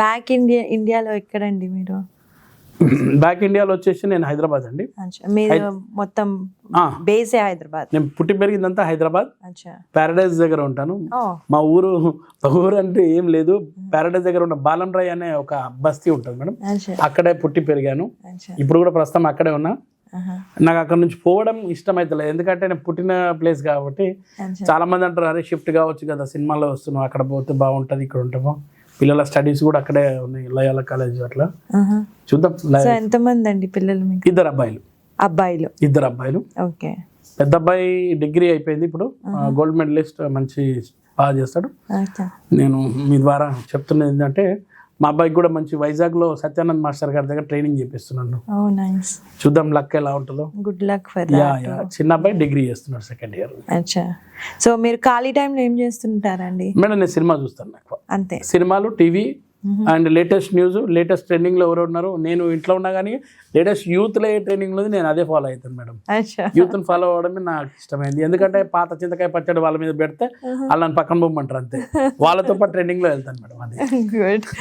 Back ఇండియాలో ఎక్కడండి మీరు? బ్యాక్ ఇండియాలో వచ్చేసి నేను హైదరాబాద్ అండి. మీరు మొత్తం బేసే హైదరాబాద్? నేను పుట్టి పెరిగిందంతా హైదరాబాద్, ప్యారడైజ్ దగ్గర ఉంటాను. మా ఊరు అంటే ఏం లేదు, ప్యారడైజ్ దగ్గర ఉన్న బాలంరాయ్ అనే ఒక బస్తీ ఉంటుంది మేడం, అక్కడే పుట్టి పెరిగాను. ఇప్పుడు కూడా ప్రస్తుతం అక్కడే ఉన్నా. నాకు అక్కడ నుంచి పోవడం ఇష్టం అవుతలేదు, ఎందుకంటే నేను పుట్టిన ప్లేస్ కాబట్టి. చాలా మంది అంటారు అరే షిఫ్ట్ కావచ్చు కదా, సినిమాలో వస్తున్నావు, అక్కడ పోతే బాగుంటుంది, ఇక్కడ ఉంటాము. పిల్లల స్టడీస్ కూడా అక్కడే ఉన్నాయి, లయాల కాలేజ్ అట్లా. చూద్దాం. ఎంతమంది అండి పిల్లలు మీకు? ఇద్దరు అబ్బాయిలు. ఓకే. పెద్ద అబ్బాయి డిగ్రీ అయిపోయింది, ఇప్పుడు గోల్డ్ మెడలిస్ట్, మంచి బాగా చేస్తాడు. నేను మీ ద్వారా చెప్తున్నది ఏంటంటే మా అబ్బాయికి కూడా మంచి వైజాగ్లో సత్యానంద్ మాస్టర్ గారి దగ్గర ట్రైనింగ్ చేపిస్తున్నాను. చూద్దాం లక్ ఎలా ఉంటుందో. గుడ్ లక్ ఫర్ చిన్న అబ్బాయి డిగ్రీ చేస్తున్నాడు, సెకండ్ ఇయర్. సో మీరు ఖాళీ టైంలో ఏం చేస్తుంటారండి? మేడం నేను సినిమా చూస్తాను, నాకు అంతే. సినిమాలు, TV and latest news, latest trending లో ఎవరు ఉన్నారు. నేను ఇంట్లో ఉన్నా కానీ లేటెస్ట్ యూత్ లో ఏ ట్రెండింగ్ లో నేను అదే ఫాలో అవుతాను మేడం. యూత్ ని ఫాలో అవ్వడమే నాకు ఇష్టమైంది, ఎందుకంటే పాత చింతకాయ పచ్చడి వాళ్ళ మీద పెడితే వాళ్ళని పక్కన పొమ్మంటారు అంతే, వాళ్ళతో పాటు ట్రెండింగ్ లో వెళ్తాను మేడం. అది